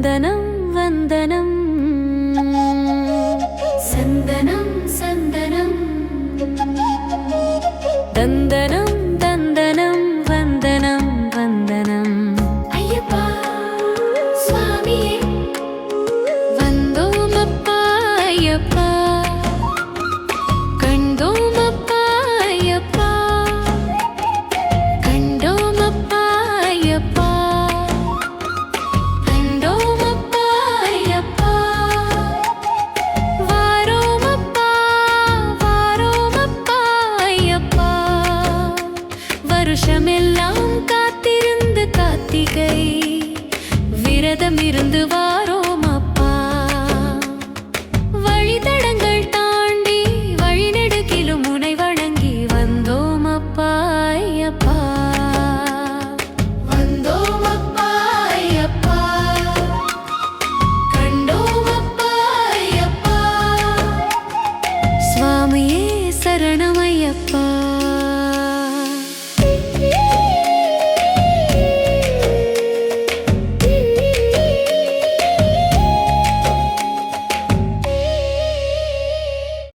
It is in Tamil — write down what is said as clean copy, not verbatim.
வந்தனம் வந்தனம் சந்தனம் சந்தனம் தந்தனம் தந்தனம் வந்தனம் வந்தனம் ஐயப்பா சுவாமியே வந்தோம் அப்பா ஐயப்பா கண்டோம் அப்பா ஐயப்பா கண்டோம் அப்பா ஐயப்பா கண்டோம் அப்பா ஐயப்பா வாரோம் அப்பா ஐயப்பா வருஷமெல்லாம் காத்திருந்து கார்த்திகை விரதம் இருந்து வாரோம் அப்பா வழித்தடங்கள் தாண்டி வழிநெடுகிலும் உனை வணங்கி வந்தோம் அப்பா ஐயப்பா வந்தோம் அப்பா ஐயப்பா கண்டோம் அப்பா ஐயப்பா சுவாமியே